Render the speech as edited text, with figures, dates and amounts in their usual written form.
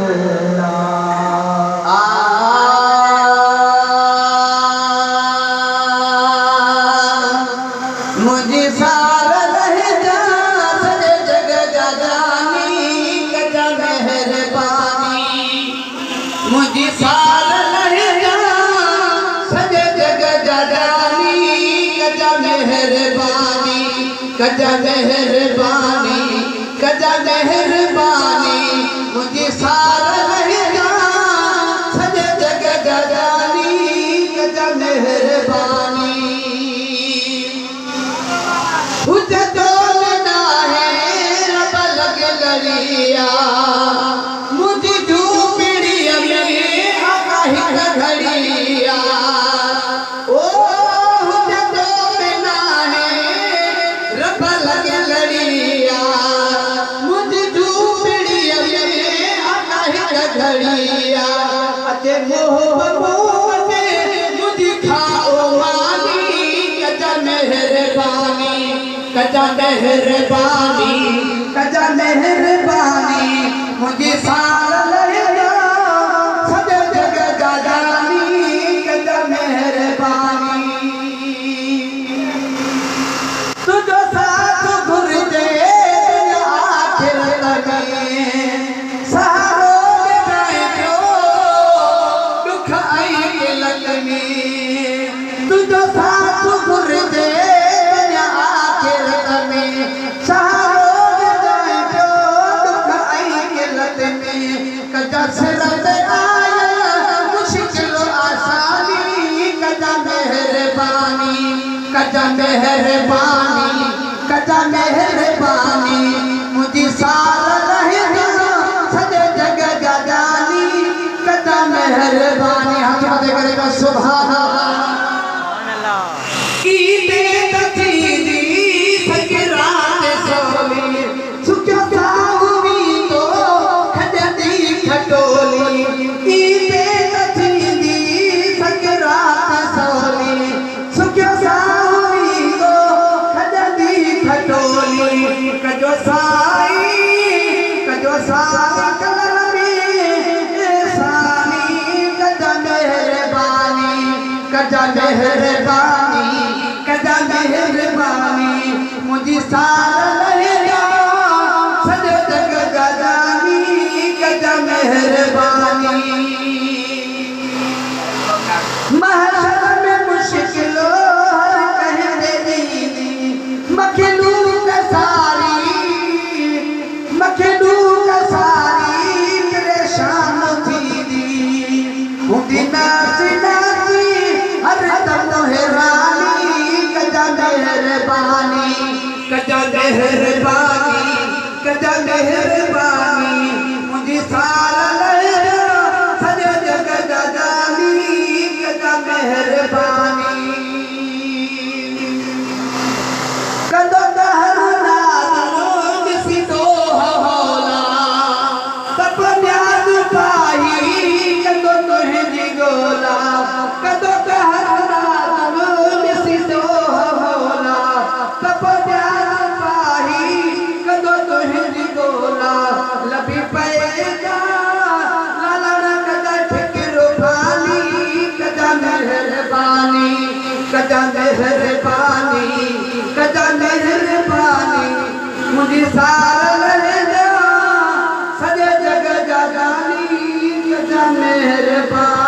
वल्ला मुझे सारा रह जा सजे जग जानी कजा मेहरबानी मुझे सारा रह जा सजे जग जानी कजा मेहरबानी कजा मेहरबानी कजा मेहरबानी मुझे सारा रह जा सजे जग जानी कजा मेहरबानी तुझे तोड़ना है रब लग लड़िया मुझे झूपड़िया में आकाही का घड़िया ओ तुझे तोड़ना है रब लग लड़िया मुझे झूपड़िया में आकाही का घड़िया अते मोहब्बत मुझे खाओ वाली कजा मेहरबानी कजा मेहरबानी कजा मेहरबानी मुझे सारा लगा सजे जग जानी कजा मेहरबानी तुझो साथ घुर दे आखिर लगे सहारो जाए जो दुख आई के लगने तुझो साथ घुर दे कजा सिरत आया मुश्किल आसानी कजा मेहरबानी कजा मेहरबानी कजा मेहरबानी मुझे सारा रहेगा सजे जग जानी कजा मेहरबानी हाथ हाथ करेगा सुभान अल्लाह की बेदखली सकरात सोली सुख्या साहुवी तो खजदी खटोली की बेदखली सकरात सोली सुख्या साहुवी तो खजदी खटोली कजो साई कलर में सानी कजा मेहरबानी कजा मेहरबानी कजा मेहरबानी मुझे सारा लगा सजे जग जानी कजा मेहरबानी महशर में मुश्किलों हर कहने दीदी मखलूक सारी परेशान थी दी खुदी नाची नाची हर दम हैरानी कजा मेहरबानी कजा मेहरबानी कजा मेहरबानी मुझे सारा लगा सजे जग जानी कजा मेहरबानी कदो दहरना किसी तो होला तब न्याज पाही कदो तुहे जिगोला कदो दहरना किसी तो होला तब न्याज पाही कदो तुहे जिगोला लबी पैदा लाला कदा फिक्र पानी कजा मेहरबानी कजा मेहरबानी कजा मेहरबानी मुझे सारा लगा सजे जग जानी कजा मेहरबानी।